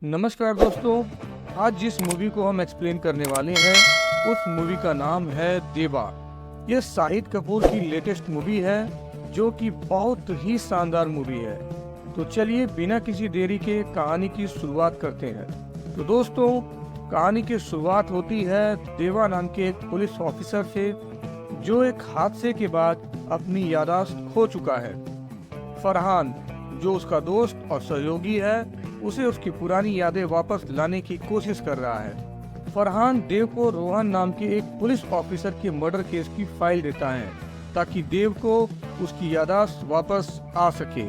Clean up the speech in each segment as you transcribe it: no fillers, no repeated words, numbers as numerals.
नमस्कार दोस्तों, आज जिस मूवी को हम एक्सप्लेन करने वाले हैं उस मूवी का नाम है देवा। यह शाहिद कपूर की लेटेस्ट मूवी है जो कि बहुत ही शानदार मूवी है। तो चलिए बिना किसी देरी के कहानी की शुरुआत करते हैं। तो दोस्तों, कहानी की शुरुआत होती है देवा नाम के एक पुलिस ऑफिसर से जो एक हादसे के बाद अपनी याददाश्त खो चुका है। फरहान, जो उसका दोस्त और सहयोगी है, उसे उसकी पुरानी यादें वापस लाने की कोशिश कर रहा है। फरहान देव को रोहन नाम के एक पुलिस ऑफिसर के मर्डर केस की फाइल देता है ताकि देव को उसकी याददाश्त वापस आ सके।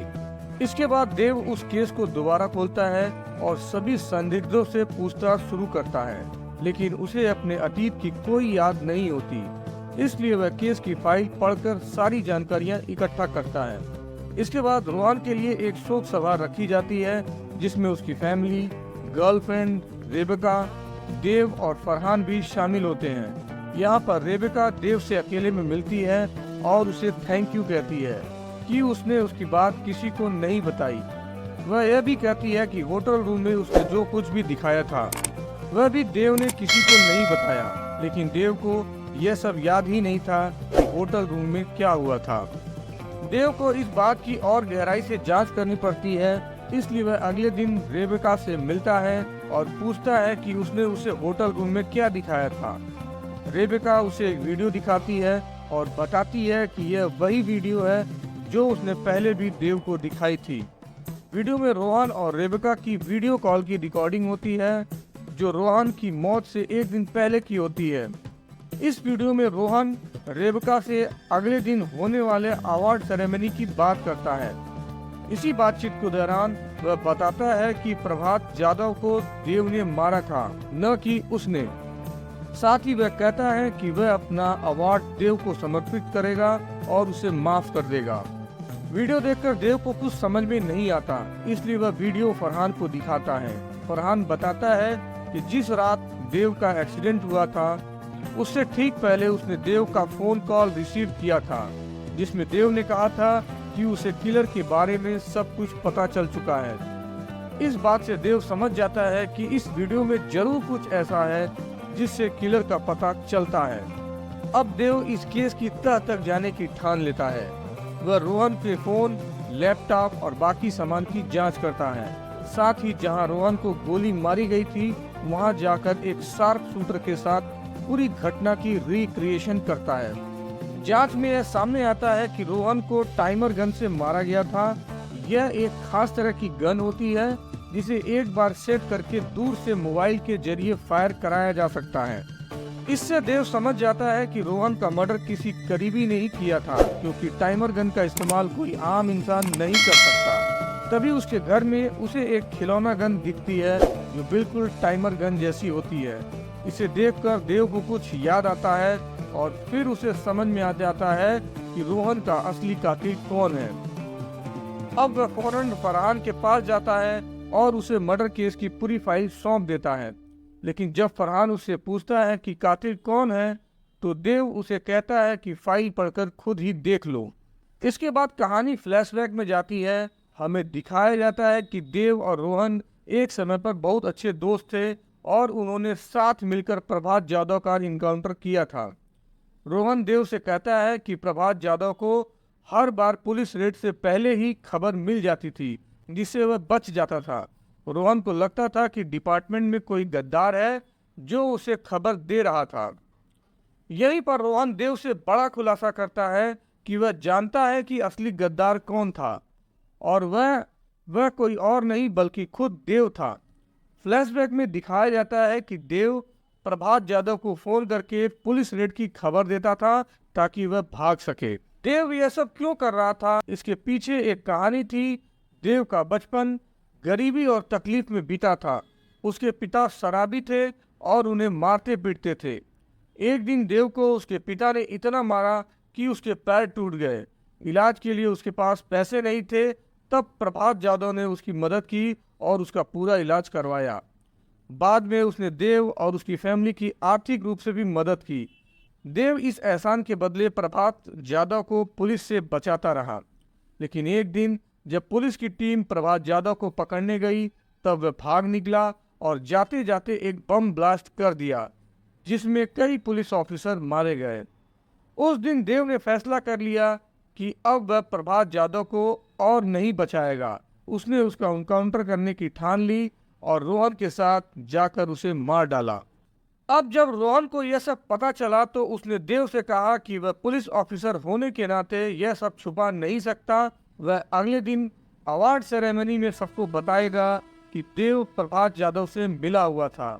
इसके बाद देव उस केस को दोबारा खोलता है और सभी संदिग्धों से पूछताछ शुरू करता है, लेकिन उसे अपने अतीत की कोई याद नहीं होती। इसलिए वह केस की फाइल पढ़कर सारी जानकारियां इकट्ठा करता है। इसके बाद रोहन के लिए एक शोक सभा रखी जाती है जिसमें उसकी फैमिली, गर्लफ्रेंड रेबेका, देव और फरहान भी शामिल होते हैं। यहाँ पर रेबेका देव से अकेले में मिलती है और उसे थैंक यू कहती है कि उसने उसकी बात किसी को नहीं बताई। वह यह भी कहती है कि होटल रूम में उसने जो कुछ भी दिखाया था वह भी देव ने किसी को नहीं बताया, लेकिन देव को यह सब याद ही नहीं था कि होटल रूम में क्या हुआ था। देव को इस बात की और गहराई से जांच करनी पड़ती है, इसलिए वह अगले दिन रेबेका से मिलता है और पूछता है कि उसने उसे होटल रूम में क्या दिखाया था। रेबेका उसे एक वीडियो दिखाती है और बताती है कि यह वही वीडियो है जो उसने पहले भी देव को दिखाई थी। वीडियो में रोहन और रेबेका की वीडियो कॉल की रिकॉर्डिंग होती है जो रोहन की मौत से एक दिन पहले की होती है। इस वीडियो में रोहन रेबेका से अगले दिन होने वाले अवार्ड सेरेमनी की बात करता है। इसी बातचीत के दौरान वह बताता है कि प्रभात जाधव को देव ने मारा था, न कि उसने। साथ ही वह कहता है कि वह अपना अवार्ड देव को समर्पित करेगा और उसे माफ कर देगा। वीडियो देखकर देव को कुछ समझ में नहीं आता, इसलिए वह वीडियो फरहान को दिखाता है। फरहान बताता है कि जिस रात देव का एक्सीडेंट हुआ था उससे ठीक पहले उसने देव का फोन कॉल रिसीव किया था जिसमें देव ने कहा था कि उसे किलर के बारे में सब कुछ पता चल चुका है। इस बात से देव समझ जाता है कि इस वीडियो में जरूर कुछ ऐसा है जिससे किलर का पता चलता है। अब देव इस केस की तह तक जाने की ठान लेता है। वह रोहन के फोन, लैपटॉप और बाकी सामान की जांच करता है। साथ ही जहां रोहन को गोली मारी गई थी वहां जाकर एक शार्प शूटर के साथ पूरी घटना की रिक्रिएशन करता है। जांच में यह सामने आता है कि रोहन को टाइमर गन से मारा गया था। यह एक खास तरह की गन होती है जिसे एक बार सेट करके दूर से मोबाइल के जरिए फायर कराया जा सकता है। इससे देव समझ जाता है कि रोहन का मर्डर किसी करीबी ने ही किया था, क्योंकि टाइमर गन का इस्तेमाल कोई आम इंसान नहीं कर सकता। तभी उसके घर में उसे एक खिलौना गन दिखती है जो बिल्कुल टाइमर गन जैसी होती है। इसे देखकर देव को कुछ याद आता है और फिर उसे समझ में आ जाता है कि रोहन का असली कातिल कौन है। अब वह फौरन फरहान के पास जाता है और उसे मर्डर केस की पूरी फाइल सौंप देता है। लेकिन जब फरहान उससे पूछता है कि कातिल कौन है तो देव उसे कहता है कि फाइल पढ़कर खुद ही देख लो। इसके बाद कहानी फ्लैशबैक में जाती है। हमें दिखाया जाता है कि देव और रोहन एक समय पर बहुत अच्छे दोस्त थे और उन्होंने साथ मिलकर प्रभात जाधव का इनकाउंटर किया था। रोहन देव से कहता है कि प्रभात जाधव को हर बार पुलिस रेड से पहले ही खबर मिल जाती थी जिससे वह बच जाता था। रोहन को लगता था कि डिपार्टमेंट में कोई गद्दार है जो उसे खबर दे रहा था। यहीं पर रोहन देव से बड़ा खुलासा करता है कि वह जानता है कि असली गद्दार कौन था और वह कोई और नहीं बल्कि खुद देव था। फ्लैशबैक में दिखाया जाता है कि देव प्रभात जाधव को फोन करके पुलिस रेड की खबर देता था ताकि वह भाग सके। देव यह सब क्यों कर रहा था, इसके पीछे एक कहानी थी। देव का बचपन गरीबी और तकलीफ में बीता था। उसके पिता शराबी थे और उन्हें मारते पीटते थे। एक दिन देव को उसके पिता ने इतना मारा कि उसके पैर टूट गए। इलाज के लिए उसके पास पैसे नहीं थे। तब प्रभात जाधव ने उसकी मदद की और उसका पूरा इलाज करवाया। बाद में उसने देव और उसकी फैमिली की आर्थिक रूप से भी मदद की। देव इस एहसान के बदले प्रभात जाधव को पुलिस से बचाता रहा। लेकिन एक दिन जब पुलिस की टीम प्रभात जाधव को पकड़ने गई तब वह भाग निकला और जाते जाते एक बम ब्लास्ट कर दिया, जिसमें कई पुलिस ऑफिसर मारे गए। उस दिन देव ने फैसला कर लिया कि अब वह प्रभात जाधव को और नहीं बचाएगा। उसने उसका एनकाउंटर करने की ठान ली और रोहन के साथ जाकर उसे मार डाला। अब जब रोहन को यह सब पता चला तो उसने देव से कहा कि वह पुलिस ऑफिसर होने के नाते यह सब छुपा नहीं सकता। वह अगले दिन अवार्ड सेरेमनी में सबको बताएगा कि देव प्रभात जाधव से मिला हुआ था।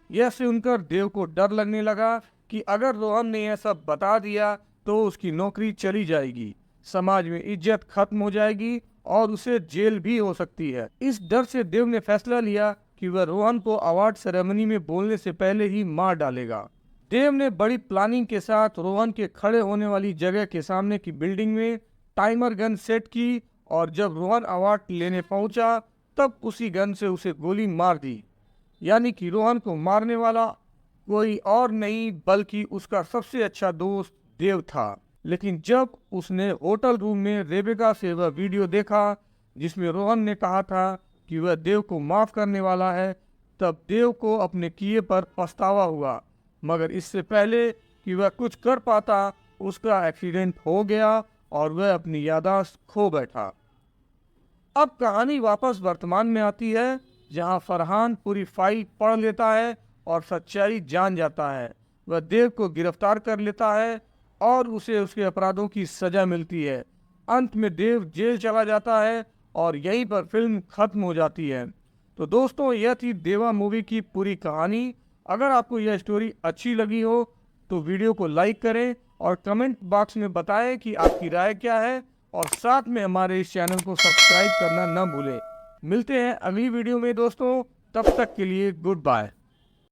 यह सुनकर देव को डर लगने लगा कि अगर रोहन ने यह सब बता दिया तो उसकी नौकरी चली जाएगी, समाज में इज्जत खत्म हो जाएगी और उसे जेल भी हो सकती है। इस डर से देव ने फैसला लिया कि वह रोहन को अवार्ड सेरेमनी में बोलने से पहले ही मार डालेगा। देव ने बड़ी प्लानिंग के साथ रोहन के खड़े होने वाली जगह के सामने की बिल्डिंग में टाइमर गन सेट की और जब रोहन अवार्ड लेने पहुंचा तब उसी गन से उसे गोली मार दी। यानी कि रोहन को मारने वाला कोई और नहीं बल्कि उसका सबसे अच्छा दोस्त देव था। लेकिन जब उसने होटल रूम में रेबेका से वह वीडियो देखा जिसमें रोहन ने कहा था कि वह देव को माफ करने वाला है, तब देव को अपने किए पर पछतावा हुआ। मगर इससे पहले कि वह कुछ कर पाता उसका एक्सीडेंट हो गया और वह अपनी याददाश्त खो बैठा। अब कहानी वापस वर्तमान में आती है, जहां फरहान पूरी फाइल पढ़ लेता है और सच्चाई जान जाता है। वह देव को गिरफ्तार कर लेता है और उसे उसके अपराधों की सजा मिलती है। अंत में देव जेल चला जाता है और यहीं पर फिल्म खत्म हो जाती है। तो दोस्तों, यह थी देवा मूवी की पूरी कहानी। अगर आपको यह स्टोरी अच्छी लगी हो तो वीडियो को लाइक करें और कमेंट बॉक्स में बताएं कि आपकी राय क्या है, और साथ में हमारे इस चैनल को सब्सक्राइब करना न भूलें। मिलते हैं अगली वीडियो में दोस्तों, तब तक के लिए गुड बाय।